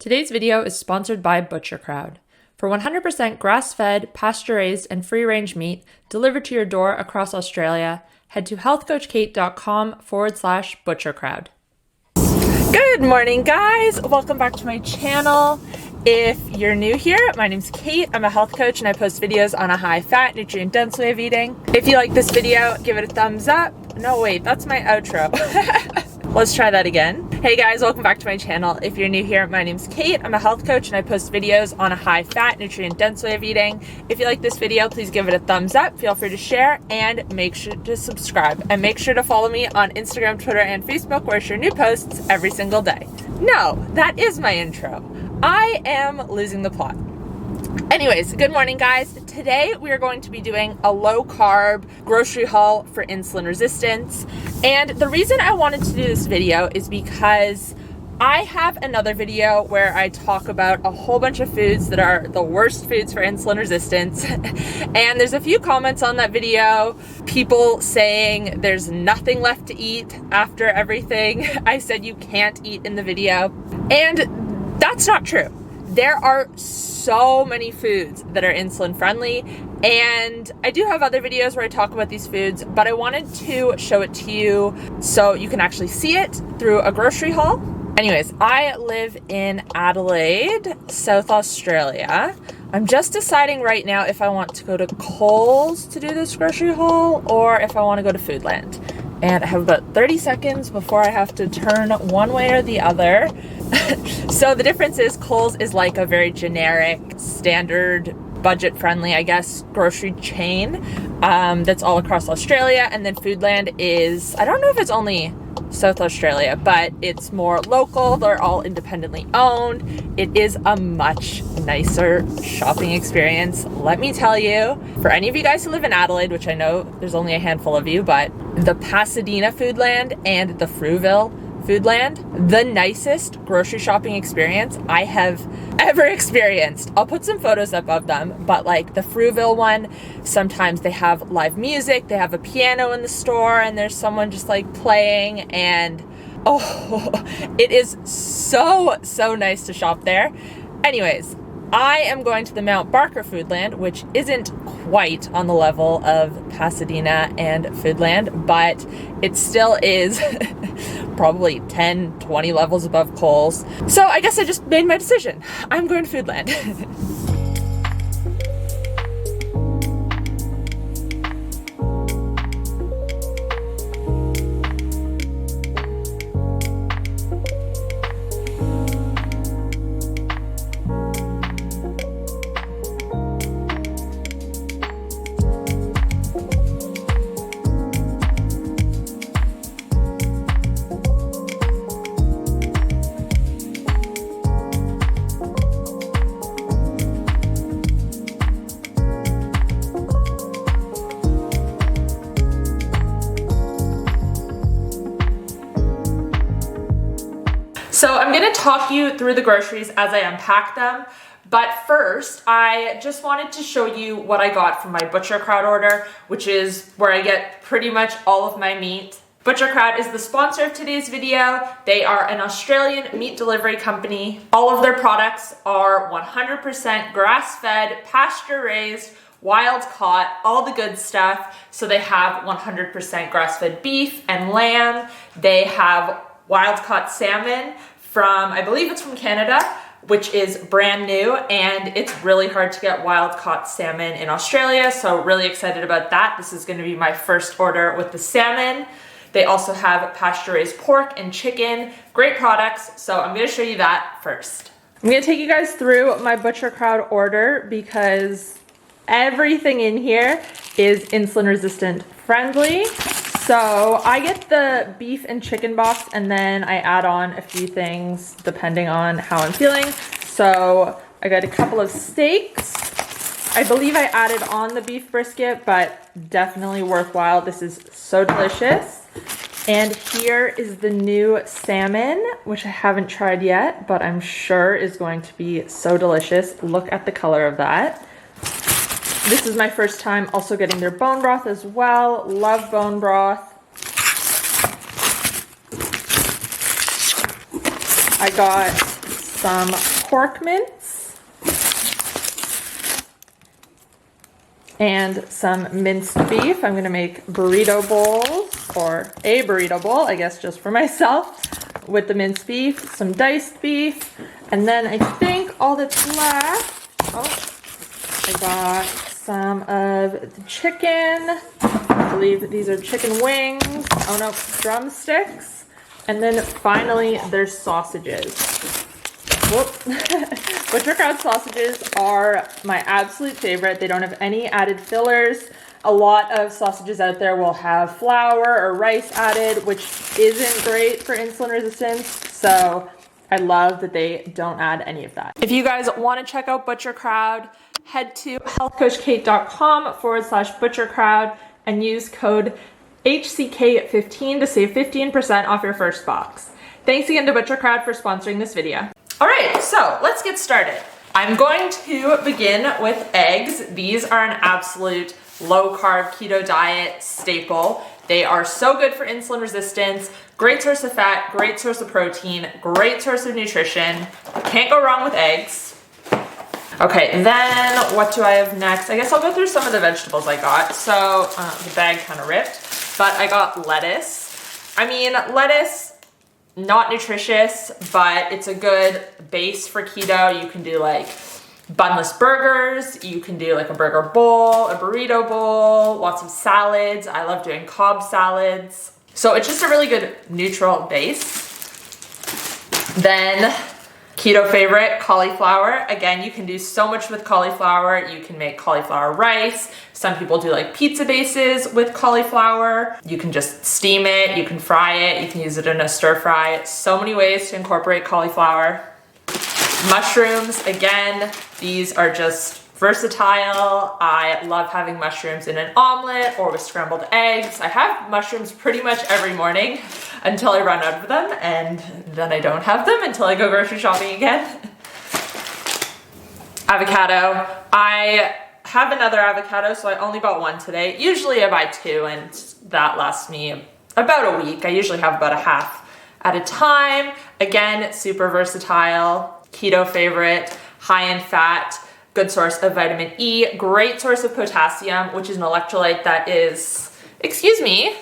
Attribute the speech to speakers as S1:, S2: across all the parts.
S1: Today's video is sponsored by 𝗏𝗏𝗏. For 100% grass-fed, pasture-raised, and free-range meat delivered to your door across Australia, head to 𝗏𝗏𝗏𝗏.com/𝗏𝗏𝗏. Good morning, guys! Welcome back to my channel. If you're new here, my name's Kate. I'm a health coach and I post videos on a high-fat, nutrient-dense way of eating. If you like this video, give it a thumbs up. No, wait, that's my outro. Let's try that again. Hey guys, welcome back to my channel. If you're new here, my name's Kate. I'm a health coach and I post videos on a high-fat, nutrient-dense way of eating. If you like this video, please give it a thumbs up. Feel free to share and make sure to subscribe. And make sure to follow me on Instagram, Twitter, and Facebook where I share new posts every single day. No, that is my intro. I am losing the plot. Anyways, good morning, guys. Today we are going to be doing a low-carb grocery haul for insulin resistance. And the reason I wanted to do this video is because I have another video where I talk about a whole bunch of foods that are the worst foods for insulin resistance. And there's a few comments on that video, people saying there's nothing left to eat after everything I said you can't eat in the video. And that's not true. There are so many foods that are insulin friendly, and I do have other videos where I talk about these foods, but I wanted to show it to you so you can actually see it through a grocery haul. Anyways, I live in Adelaide, South Australia. I'm just deciding right now if I want to go to Coles to do this grocery haul or if I want to go to Foodland. And I have about 30 seconds before I have to turn one way or the other. So the difference is Coles is like a very generic, standard, budget-friendly, I guess, grocery chain that's all across Australia. And then Foodland is, I don't know if it's only South Australia, but it's more local. They're all independently owned. It is a much nicer shopping experience, let me tell you. For any of you guys who live in Adelaide, which I know there's only a handful of you, but the Pasadena Foodland and the Frueville Foodland, the nicest grocery shopping experience I have ever experienced. I'll put some photos up of them, but like the Frueville one, sometimes they have live music, they have a piano in the store, and there's someone just like playing, and oh, it is so nice to shop there. Anyways, I am going to the Mount Barker Foodland, which isn't quite on the level of Pasadena and Foodland, but it still is probably 10, 20 levels above Coles. So I guess I just made my decision. I'm going to Foodland. So I'm going to talk you through the groceries as I unpack them, but first I just wanted to show you what I got from my 𝗏𝗏𝗏𝗏 order, which is where I get pretty much all of my meat. 𝗏𝗏𝗏𝗏 is the sponsor of today's video. They are an Australian meat delivery company. All of their products are 100% grass-fed, pasture-raised, wild-caught, all the good stuff. So they have 100% grass-fed beef and lamb. They have wild-caught salmon from, I believe it's from Canada, which is brand new, and it's really hard to get wild-caught salmon in Australia, so really excited about that. This is going to be my first order with the salmon. They also have pasture-raised pork and chicken. Great products, so I'm going to show you that first. I'm going to take you guys through my 𝗏𝗏𝗏𝗏 order because everything in here is insulin-resistant friendly. So I get the beef and chicken box, and then I add on a few things depending on how I'm feeling. So I got a couple of steaks. I believe I added on the beef brisket, but definitely worthwhile. This is so delicious. And here is the new salmon, which I haven't tried yet, but I'm sure is going to be so delicious. Look at the color of that. This is my first time also getting their bone broth as well. Love bone broth. I got some pork mince and some minced beef. I'm gonna make burrito bowls, or a burrito bowl, I guess just for myself, with the minced beef, some diced beef, and then I think all that's left, I got some of the chicken. I believe these are chicken wings. Oh no, drumsticks. And then finally, there's sausages. Whoop. Butcher Crowd sausages are my absolute favorite. They don't have any added fillers. A lot of sausages out there will have flour or rice added, which isn't great for insulin resistance. So I love that they don't add any of that. If you guys want to check out Butcher Crowd, head to healthcoachkate.com/butchercrowd and use code HCK15 to save 15% off your first box. Thanks again to Butcher Crowd for sponsoring this video. All right, so let's get started. I'm going to begin with eggs. These are an absolute low-carb keto diet staple. They are so good for insulin resistance, great source of fat, great source of protein, great source of nutrition. Can't go wrong with eggs. Okay, then what do I have next? I guess I'll go through some of the vegetables I got. So the bag kind of ripped, but I got lettuce. I mean, lettuce, not nutritious, but it's a good base for keto. You can do like bunless burgers. You can do like a burger bowl, a burrito bowl, lots of salads. I love doing Cobb salads. So it's just a really good neutral base. Then keto favorite, cauliflower. Again, you can do so much with cauliflower. You can make cauliflower rice. Some people do like pizza bases with cauliflower. You can just steam it, you can fry it, you can use it in a stir fry. So many ways to incorporate cauliflower. Mushrooms, again, these are just versatile. I love having mushrooms in an omelet or with scrambled eggs. I have mushrooms pretty much every morning until I run out of them, and then I don't have them until I go grocery shopping again. Avocado. I have another avocado, so I only bought one today. Usually I buy two, and that lasts me about a week. I usually have about a half at a time. Again, super versatile, keto favorite, high in fat, good source of vitamin E, great source of potassium, which is an electrolyte that is, excuse me.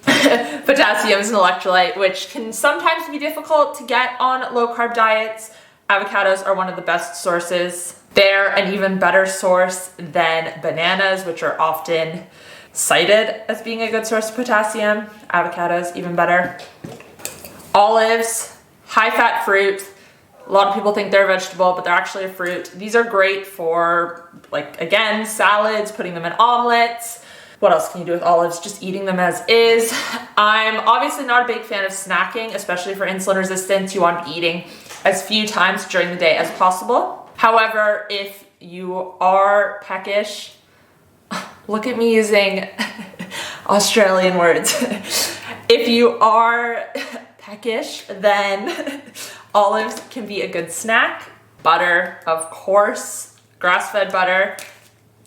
S1: Potassium is an electrolyte which can sometimes be difficult to get on low carb diets. Avocados are one of the best sources. They're an even better source than bananas, which are often cited as being a good source of potassium. Avocados, even better. Olives, high fat fruit. A lot of people think they're a vegetable, but they're actually a fruit. These are great for, like, again, salads, putting them in omelets. What else can you do with olives? Just eating them as is. I'm obviously not a big fan of snacking, especially for insulin resistance. You want to be eating as few times during the day as possible. However, if you are peckish, look at me using Australian words. If you are peckish, then olives can be a good snack. Butter, of course, grass-fed butter.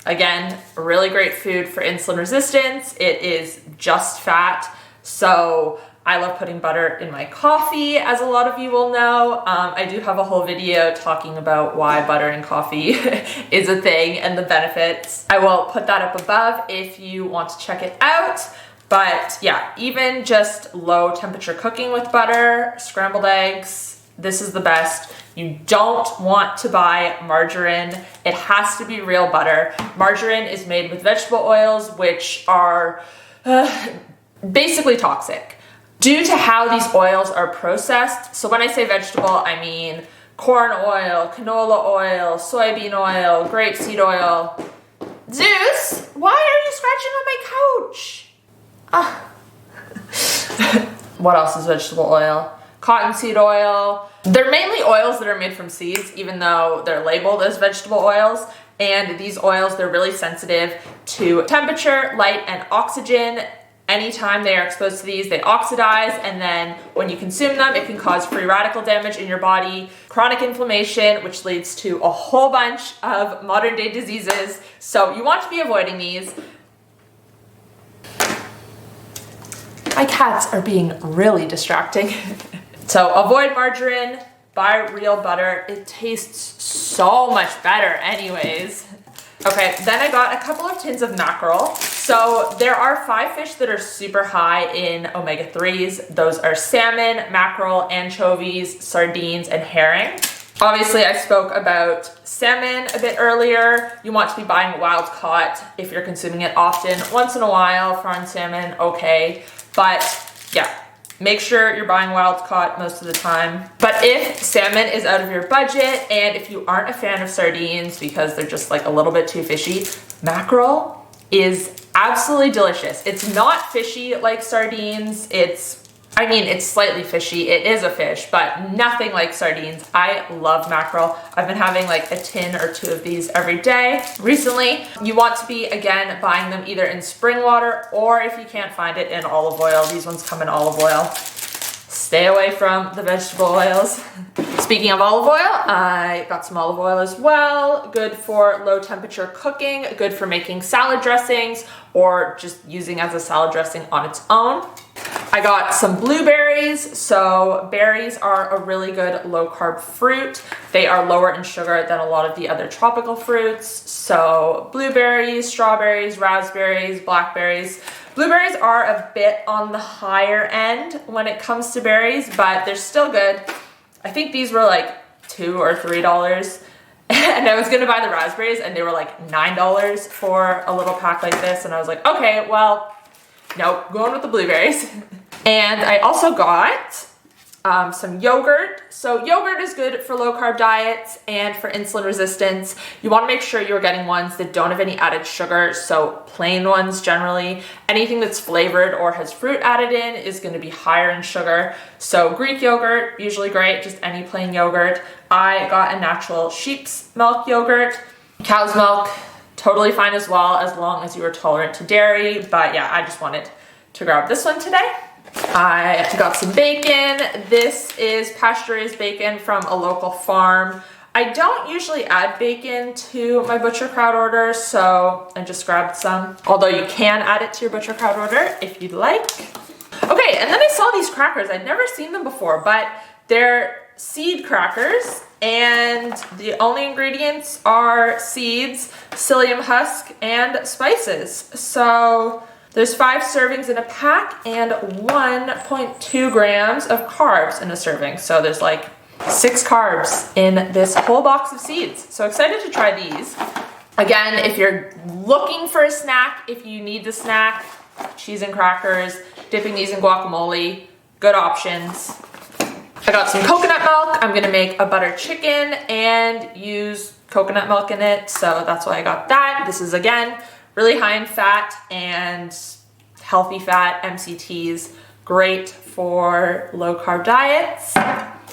S1: Again, a really great food for insulin resistance. It is just fat, so I love putting butter in my coffee, as a lot of you will know. I do have a whole video talking about why butter in coffee is a thing and the benefits. I will put that up above if you want to check it out. But yeah, even just low temperature cooking with butter, scrambled eggs, this is the best. You don't want to buy margarine. It has to be real butter. Margarine is made with vegetable oils, which are basically toxic due to how these oils are processed. So when I say vegetable, I mean corn oil, canola oil, soybean oil, grapeseed oil. Zeus, why are you scratching on my couch? What else is vegetable oil? Cottonseed oil. They're mainly oils that are made from seeds, even though they're labeled as vegetable oils. And these oils, they're really sensitive to temperature, light, and oxygen. Anytime they are exposed to these, they oxidize, and then when you consume them, it can cause free radical damage in your body, chronic inflammation, which leads to a whole bunch of modern day diseases. So you want to be avoiding these. My cats are being really distracting. So avoid margarine, buy real butter. It tastes so much better anyways. Okay, then I got a couple of tins of mackerel. So there are 5 fish that are super high in omega-3s. Those are salmon, mackerel, anchovies, sardines, and herring. Obviously, I spoke about salmon a bit earlier. You want to be buying wild caught if you're consuming it often. Once in a while, foreign salmon, okay. But yeah, make sure you're buying wild caught most of the time. But if salmon is out of your budget and if you aren't a fan of sardines because they're just like a little bit too fishy, mackerel is absolutely delicious. It's not fishy like sardines. I mean, it's slightly fishy. It is a fish, but nothing like sardines. I love mackerel. I've been having like a tin or 2 of these every day recently. You want to be, again, buying them either in spring water or if you can't find it in olive oil. These ones come in olive oil. Stay away from the vegetable oils. Speaking of olive oil, I got some olive oil as well. Good for low temperature cooking, good for making salad dressings or just using as a salad dressing on its own. I got some blueberries. So berries are a really good low carb fruit. They are lower in sugar than a lot of the other tropical fruits. So blueberries, strawberries, raspberries, blackberries. Blueberries are a bit on the higher end when it comes to berries, but they're still good. I think these were like $2 or $3. And I was gonna buy the raspberries and they were like $9 for a little pack like this. And I was like, okay, well, nope, going with the blueberries. And I also got some yogurt. So yogurt is good for low carb diets and for insulin resistance. You want to make sure you're getting ones that don't have any added sugar. So plain ones generally. Anything that's flavored or has fruit added in is going to be higher in sugar. So Greek yogurt, usually great, just any plain yogurt. I got a natural sheep's milk yogurt. Cow's milk, totally fine as well, as long as you are tolerant to dairy. But yeah, I just wanted to grab this one today. I got some bacon. This is pasture-raised bacon from a local farm. I don't usually add bacon to my Butcher Crowd order, so I just grabbed some. Although you can add it to your Butcher Crowd order if you'd like. Okay, and then I saw these crackers. I'd never seen them before, but they're seed crackers, and the only ingredients are seeds, psyllium husk, and spices. So there's 5 servings in a pack and 1.2 grams of carbs in a serving. So there's like 6 carbs in this whole box of seeds. So excited to try these. Again, if you're looking for a snack, if you need the snack, cheese and crackers, dipping these in guacamole, good options. I got some coconut milk. I'm gonna make a butter chicken and use coconut milk in it. So that's why I got that. This is, again, really high in fat and healthy fat, MCTs, great for low carb diets.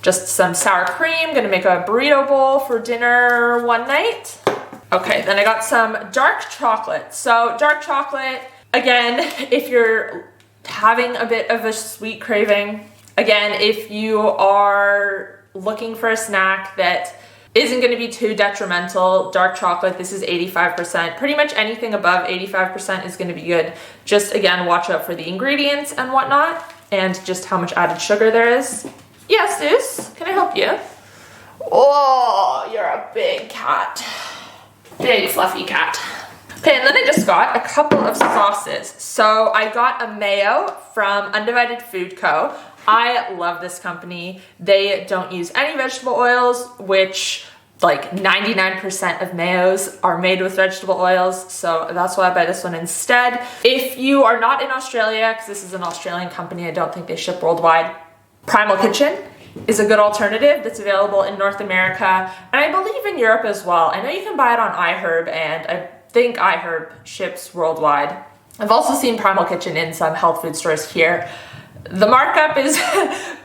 S1: Just some sour cream, gonna make a burrito bowl for dinner one night. Okay, then I got some dark chocolate. So dark chocolate, again, if you're having a bit of a sweet craving, again, if you are looking for a snack that isn't going to be too detrimental, dark chocolate, this is 85%. Pretty much anything above 85% is going to be good. Just, again, watch out for the ingredients and whatnot, and just how much added sugar there is. Yes, Zeus, can I help you? Oh, you're a big cat. Big fluffy cat. Okay, and then I just got a couple of sauces. So I got a mayo from Undivided Food Co. I love this company. They don't use any vegetable oils, which like 99% of mayos are made with vegetable oils. So that's why I buy this one instead. If you are not in Australia, because this is an Australian company, I don't think they ship worldwide, Primal Kitchen is a good alternative that's available in North America. And I believe in Europe as well. I know you can buy it on iHerb, and I think iHerb ships worldwide. I've also seen Primal Kitchen in some health food stores here. The markup is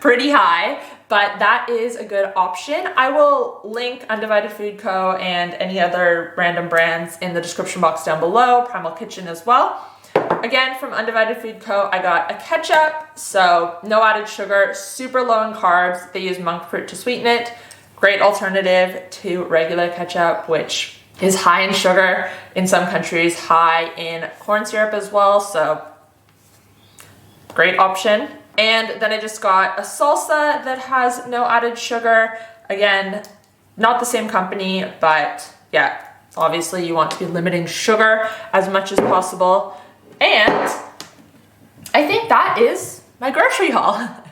S1: pretty high, but that is a good option. I will link Undivided Food Co. and any other random brands in the description box down below, Primal Kitchen as well. Again, from Undivided Food Co., I got a ketchup, so no added sugar, super low in carbs. They use monk fruit to sweeten it. Great alternative to regular ketchup, which is high in sugar, in some countries high in corn syrup as well, so great option. And then I just got a salsa that has no added sugar. Again, not the same company, but yeah, obviously you want to be limiting sugar as much as possible. And I think that is my grocery haul.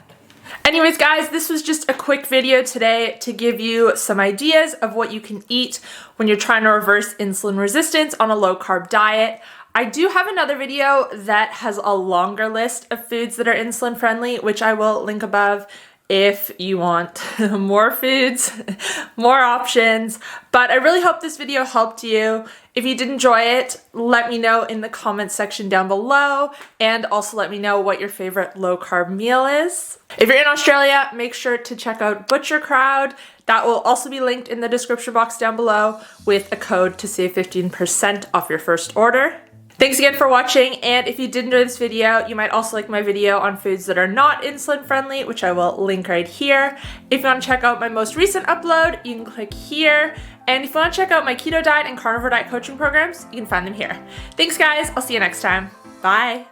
S1: Anyways, guys, this was just a quick video today to give you some ideas of what you can eat when you're trying to reverse insulin resistance on a low-carb diet. I do have another video that has a longer list of foods that are insulin friendly, which I will link above if you want more foods, more options. But I really hope this video helped you. If you did enjoy it, let me know in the comments section down below, and also let me know what your favorite low-carb meal is. If you're in Australia, make sure to check out Butcher Crowd. That will also be linked in the description box down below with a code to save 15% off your first order. Thanks again for watching, and if you did enjoy this video, you might also like my video on foods that are not insulin friendly, which I will link right here. If you want to check out my most recent upload, you can click here. And if you want to check out my keto diet and carnivore diet coaching programs, you can find them here. Thanks guys, I'll see you next time. Bye.